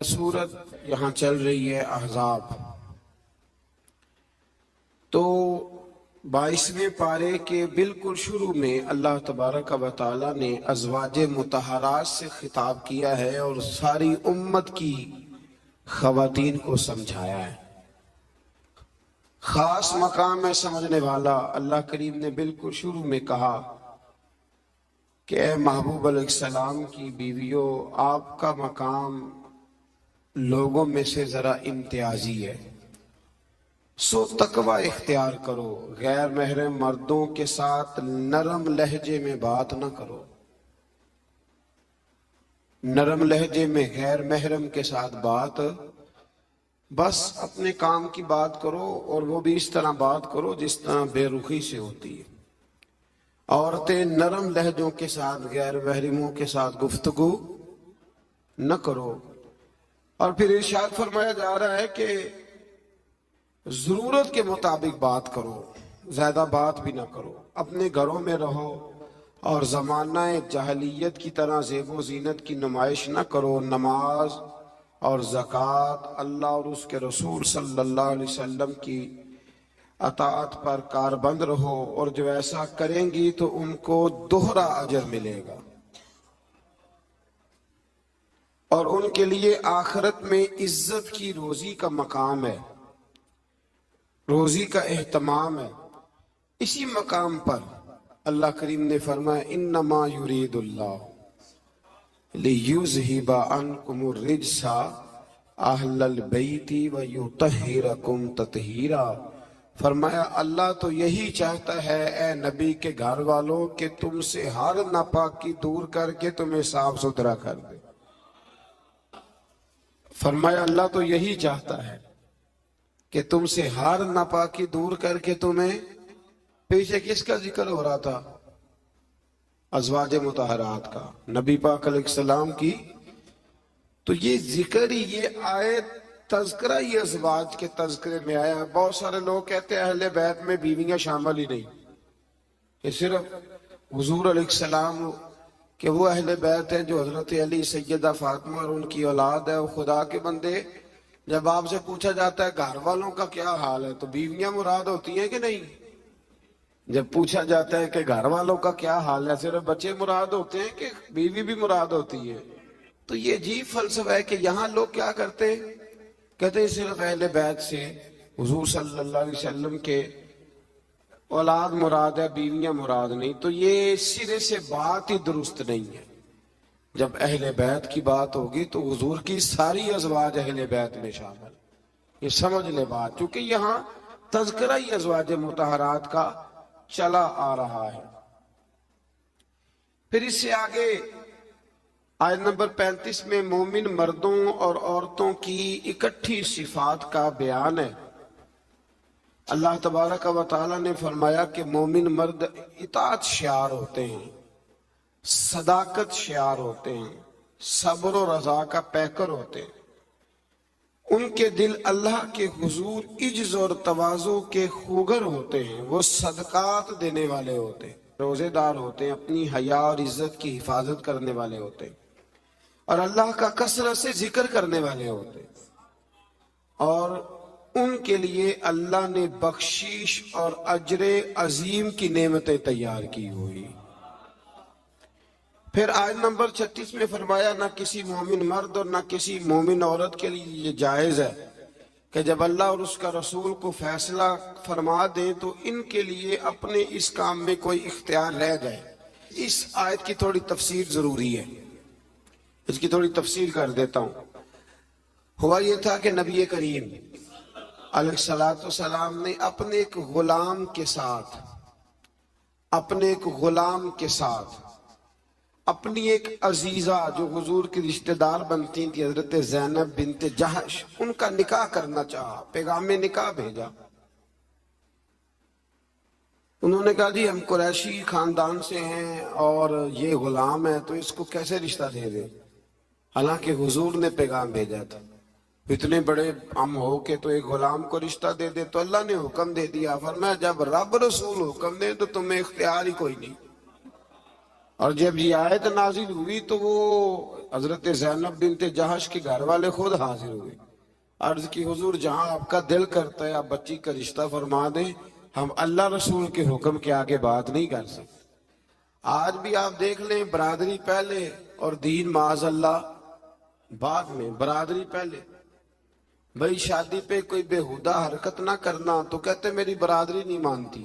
सूरत यहाँ चल रही है अहज़ाब। तो 22वें पारे के बिल्कुल शुरू में अल्लाह तबारक व तआला ने अज़वाज मुतहरात से खिताब किया है और सारी उम्मत की ख़वातीन को समझाया है। खास मकाम है समझने वाला। अल्लाह करीम ने बिल्कुल शुरू में कहा कि ए महबूब अलैहिस्सलाम की बीवियों, आपका मकाम लोगों में से जरा इम्तियाजी है, सो तकवा इख्तियार करो। गैर महरम मर्दों के साथ नरम लहजे में बात न करो। नरम लहजे में गैर महरम के साथ बात, बस अपने काम की बात करो, और वो भी इस तरह बात करो जिस तरह बेरुखी से होती है। औरतें नरम लहजों के साथ गैर महरमों के साथ गुफ्तगू न करो। और फिर इरशाद फरमाया जा रहा है कि जरूरत के मुताबिक बात करो, ज्यादा बात भी ना करो। अपने घरों में रहो और जमाना जहलियत की तरह ज़ेबो ज़ीनत की नुमाइश न करो। नमाज और ज़कात, अल्लाह और उसके रसूल सल्लल्लाहु अलैहि वसल्लम की अताअत पर कारबंद रहो, और जो ऐसा करेंगी तो उनको दोहरा अजर मिलेगा और उनके लिए आखिरत में इज्जत की रोजी का मकाम है, रोजी का एहतमाम है। इसी मकाम पर अल्लाह करीम ने फरमाया इन्नमा युरीदुल्लाह लियुज़हिबा अन्कुमुर रिज्सा अहलल बैती व युतहिरकुम ततहीरा। फरमाया अल्लाह तो यही चाहता है ए नबी के घर वालों कि तुमसे हर नापाकी दूर करके तुम्हें साफ सुथरा कर दे। फरमाया अल्लाह तो यही चाहता है कि तुमसे हर नापाकी दूर करके तुम्हें, पीछे किसका जिक्र हो रहा था? अज़वाज मुतहरात का, नबी पाक अलैहिस्सलाम की। तो ये जिक्र ही, ये आयत तज़किरा ही अज़वाज के तज़किरे में आया। बहुत सारे लोग कहते हैं अहले बैत में बीवियां शामिल ही नहीं, ये सिर्फ हुजूर अलैहिस्सलाम कि वो अहले बैत हैं जो हजरत अली, सैयदा फातिमा और उनकी औलाद है। वो खुदा के बंदे, जब आपसे पूछा जाता है घर वालों का क्या हाल है, तो बीवियां मुराद होती हैं कि नहीं? जब पूछा जाता है कि घर वालों का क्या हाल है, सिर्फ बच्चे मुराद होते हैं कि बीवी भी मुराद होती है? तो ये अजीब फलसफा है कि यहाँ लोग क्या करते हैं, कहते हैं सिर्फ अहले बैत से हुजूर सल्लल्लाहु अलैहि वसल्लम के औलाद मुराद है, बीवियां मुराद नहीं। तो ये सिरे से बात ही दुरुस्त नहीं है। जब अहले बैत की बात होगी तो हुजूर की सारी अज़वाज अहले बैत में शामिल, ये समझ ले बात। क्योंकि यहाँ तज़किरा ही अज़वाज मुतहरात का चला आ रहा है। फिर इससे आगे आयत नंबर 35 में मोमिन मर्दों और औरतों की इकट्ठी सिफात का बयान है। अल्लाह तबारक व तआला ने फरमाया कि मोमिन मर्द इताअत शियार होते हैं, सदाकत शियार होते हैं, सब्र और रज़ा का पैकर होते हैं। उनके दिल अल्लाह के हुजूर इज्ज़ और तवाज़ु के खूगर होते हैं। वो सदकात देने वाले होते हैं, रोजेदार होते हैं, अपनी हया और इज्जत की हिफाजत करने वाले होते हैं, और अल्लाह का कसरत से जिक्र करने वाले होते हैं। और उनके लिए अल्लाह ने बख्शीश और अजरे अजीम की नेमतें तैयार की हुई। फिर आयत नंबर 36 में फरमाया ना किसी मोमिन मर्द और ना किसी मोमिन औरत के लिए ये जायज है कि जब अल्लाह और उसका रसूल को फैसला फरमा दे तो इनके लिए अपने इस काम में कोई इख्तियार रह जाए। इस आयत की थोड़ी तफसीर जरूरी है, इसकी थोड़ी तफसीर कर देता हूं। हुआ ये था कि नबी करीम अलैहिस्सलाम ने अपने एक गुलाम के साथ अपनी एक अजीजा जो हुजूर की रिश्तेदार बनती थी, हजरत ज़ैनब बिन्त जहश, उनका निकाह करना चाहा, पैगाम निकाह भेजा। उन्होंने कहा जी हम कुरैशी खानदान से हैं और ये गुलाम है, तो इसको कैसे रिश्ता दे दे? हालांकि हुजूर ने पैगाम भेजा था, इतने बड़े हम हो के तो एक गुलाम को रिश्ता दे दे। तो अल्लाह ने हुक्म दे दिया, फरमाया जब रब रसूल हुक्म दे तो तुम्हें इख्तियार ही कोई नहीं। और जब ये आयत नाजिल हुई तो वो حضرت زینب بنت جہش کے گھر والے خود حاضر ہوئے. عرض کی حضور جہاں آپ کا دل کرتا ہے آپ بچی کا رشتہ فرما دیں, ہم اللہ رسول کے حکم کے آگے بات نہیں کر سکتے. آج بھی آپ دیکھ لیں, برادری پہلے اور دین معاذ اللہ بعد میں. برادری پہلے, بھئی شادی پہ کوئی بےہودہ حرکت نہ کرنا تو کہتے میری برادری نہیں مانتی.